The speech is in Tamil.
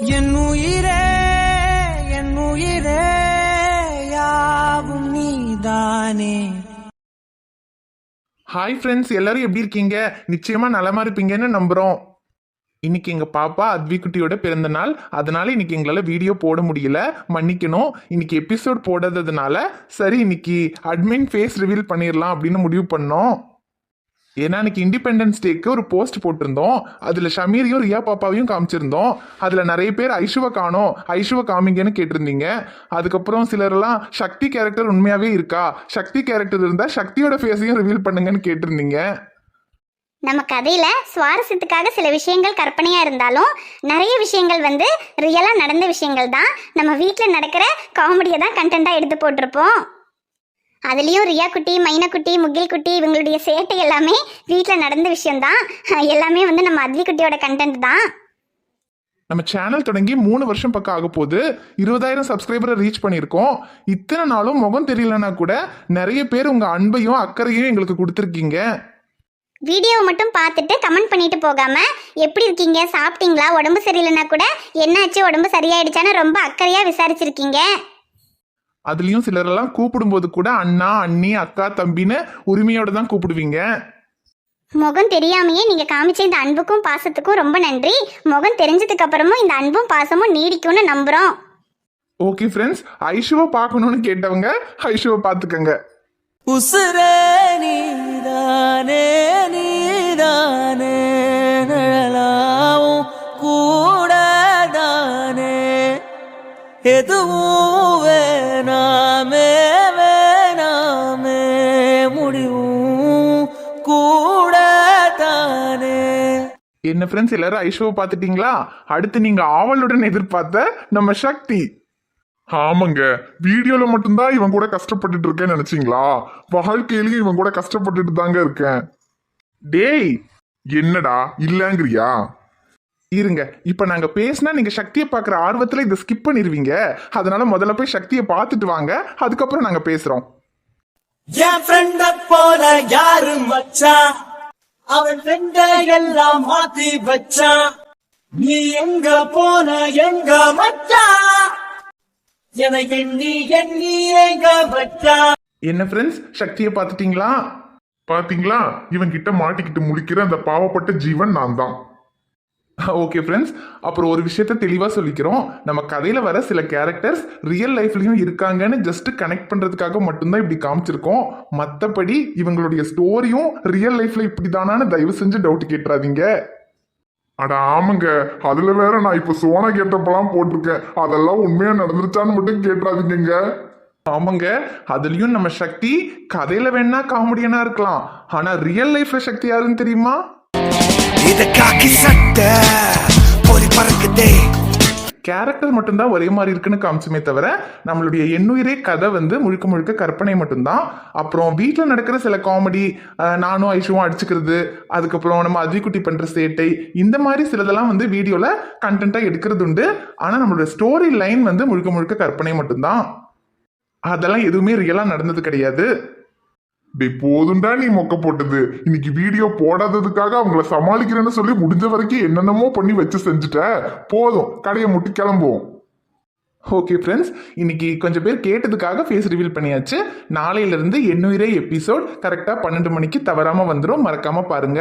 என் உயிரே என் உயிரே யாவும் நீதானே. ஹாய் ஃப்ரெண்ட்ஸ், எல்லாரும் எப்படி இருக்கீங்க? நிச்சயமா நலமா இருப்பீங்கன்னு நம்புறோம். இன்னைக்கு எங்க பாப்பா அத்விகுட்டியோட பிறந்த நாள், அதனால இன்னைக்கு எங்களால வீடியோ போட முடியல, மன்னிக்கணும். இன்னைக்கு எபிசோட் போடாததுனால சரி இன்னைக்கு அட்மின் ஃபேஸ் ரிவீல் பண்ணிடலாம் அப்படின்னு முடிவு பண்ணோம். ஏன்னா இன்னைக்கு இண்டிபெண்டன்ஸ் டேக்கு ஒரு போஸ்ட் போட்டிருந்தோம். அதுல ஷமீரையும் ரியா பாப்பாவையும் காமிச்சிருந்தோம். அதுல நிறைய பேர் ஐஷுவை காணோம், ஐஷுவை காமிங்கன்னு கேட்டிருந்தீங்க. அதுக்கப்புறம் சிலரெல்லாம் சக்தி கேரக்டர் உண்மையாவே இருக்கா, சக்தி கேரக்டர் இருந்தா சக்தியோட ஃபேஸையும் ரிவீல் பண்ணுங்கன்னு கேட்டிருந்தீங்க. நம்ம கதையில சுவாரஸ்யத்துக்காக சில விஷயங்கள் கற்பனையா இருந்தாலும் நிறைய விஷயங்கள் ரியலா நடந்த விஷயங்கள் தான். நம்ம வீட்டில் நடக்கிற காமெடியை தான் கண்டென்ட்டா எடுத்து போட்டிருப்போம். அதுலேயும் ரியா குட்டி, மைனா குட்டி, முகில் குட்டி இவங்களுடைய சேட்டை எல்லாமே வீட்டில் நடந்த விஷயம்தான். எல்லாமே நம்ம அத்விகுட்டியோட கண்டென்ட் தான். நம்ம சேனல் தொடங்கி 3 வருஷம் பக்கம் ஆக போகுது. 20,000 சப்ஸ்கிரைபரை ரீச் பண்ணியிருக்கோம். இத்தனை நாளும் முகம் தெரியலனா கூட நிறைய பேர் உங்க அன்பையும் அக்கறையும் எங்களுக்கு கொடுத்துருக்கீங்க. வீடியோவை மட்டும் பார்த்துட்டு கமெண்ட் பண்ணிட்டு போகாம எப்படி இருக்கீங்க, சாப்பிட்டீங்களா, உடம்பு சரியில்லைனா கூட என்னாச்சு, உடம்பு சரியாயிடுச்சான்னு ரொம்ப அக்கறையா விசாரிச்சிருக்கீங்க. அதுலயும் சிலரெல்லாம் கூப்பிடும்போது கூட அண்ணா, அண்ணி, அக்கா, தம்பின்னு உரிமையோட தான் கூப்பிடுவீங்க. முகம் தெரியாமையே நீங்க காமிச்ச இந்த அன்புக்கும் பாசத்துக்கும் ரொம்ப நன்றி. முகம் தெரிஞ்சதுக்கு அப்புறமும் இந்த அன்பும் பாசமும் நீடிக்கும்னு நம்புறோம். ஓகே ஃப்ரெண்ட்ஸ், ஐஷுவை பார்க்கணும்னு கேட்டவங்க ஐஷுவை பார்த்துக்கங்க. உசுரே நீதானே நீதானே நிழலாவும் கூடதானே எதுவும் வேணாமே வேணாமே முடிவும் கூடதானே. என்ன ஃப்ரெண்ட்ஸ், எல்லாரும் ஐஷுவை பார்த்துட்டீங்களா? அடுத்து நீங்க ஆவலுடன் எதிர்பார்த்த நம்ம சக்தி. ஆமாங்க, வீடியோல மட்டும்தான் இவன் கூட கஷ்டப்பட்டுட்டு இருக்கேன்னு நினைச்சீங்களா? வாழ்க்கையிலயும் இவன் கூட கஷ்டப்பட்டுட்டு தாங்க இருக்கேன். டேய், என்னடா இல்லங்கிறியா? இருங்க, இப்ப நாங்க பேசினா நீங்க சக்தியை பார்க்குற ஆர்வத்துல இதை ஸ்கிப் பண்ணிடுவீங்க. அதனால முதல்ல போய் சக்தியை பார்த்துட்டு வாங்க, அதுக்கப்புறம் நாங்க பேசுறோம். என் ஃப்ரெண்ட போல யாரு மச்சான், அவன் ஃப்ரெண்ட எல்லாம் மாத்தி வச்சான். நீ எங்க போன எங்க மச்சான், என எண்ணி எண்ணி எங்க வச்சான். என்ன ஃப்ரெண்ட்ஸ், சக்தியை பார்த்துட்டீங்களா? பாத்தீங்களா, இவன் கிட்ட மாட்டிக்கிட்டு முழிக்கிற அந்த பாவப்பட்ட ஜீவன் நான் தான். ஓகே ஃப்ரெண்ட்ஸ், அப்புறம் ஒரு விஷயத்த தெளிவாக சொல்லிக்கிறோம். நம்ம கதையில் வர சில கேரக்டர்ஸ் ரியல் லைஃப்லையும் இருக்காங்கன்னு ஜஸ்ட் கனெக்ட் பண்ணுறதுக்காக மட்டும்தான் இப்படி காமிச்சிருக்கோம். மற்றபடி இவங்களுடைய ஸ்டோரியும் ரியல் லைஃப்ல இப்படி தானான்னு தயவு செஞ்சு டவுட் கேட்டுறாதீங்க. அட ஆமாங்க, அதுல வேற நான் இப்ப சோனா கேட்டப்பெல்லாம் போட்டிருக்கேன். அதெல்லாம் உண்மையா நடந்துருச்சான்னு மட்டும் கேட்டுறாதீங்க. ஆமாங்க, அதுலயும் நம்ம சக்தி கதையில வேணா காமெடியனா இருக்கலாம், ஆனா ரியல் லைஃப்ல சக்தி யாருன்னு தெரியுமா? கேரக்டர் மட்டும்தான் ஒரே மாதிரி இருக்குன்னு காமிச்சுமே தவிர நம்மளுடைய எண்ணுயிரே கதை முழுக்க முழுக்க கற்பனை மட்டும்தான். அப்புறம் வீட்டில் நடக்கிற சில காமெடி, நானும் ஐஷுவும் அடிச்சுக்கிறது, அதுக்கப்புறம் நம்ம அத்விகுட்டி பண்ற சேட்டை, இந்த மாதிரி சிலதெல்லாம் வீடியோல கண்டென்ட்டா எடுக்கிறது உண்டு. ஆனா நம்மளுடைய ஸ்டோரி லைன் முழுக்க முழுக்க கற்பனை மட்டும்தான். அதெல்லாம் எதுவுமே ரியலா நடந்தது கிடையாது. போதுண்டா நீ மொக்க போட்டது. இன்னைக்கு வீடியோ போடாததுக்காக அவங்கள சமாளிக்கிறேன்னு சொல்லி முடிஞ்ச வரைக்கும் என்னென்னமோ பண்ணி வச்சு செஞ்சுட்ட. போதும், கடையை முட்டி கிளம்புவோம். ஓகே ஃப்ரெண்ட்ஸ், இன்னைக்கு கொஞ்சம் பேர் கேட்டதுக்காக ஃபேஸ் ரிவீல் பண்ணியாச்சு. நாளையிலிருந்து எண்ணுயிரே எபிசோட் கரெக்டாக 12 மணிக்கு தவறாம வந்துடும், மறக்காம பாருங்க.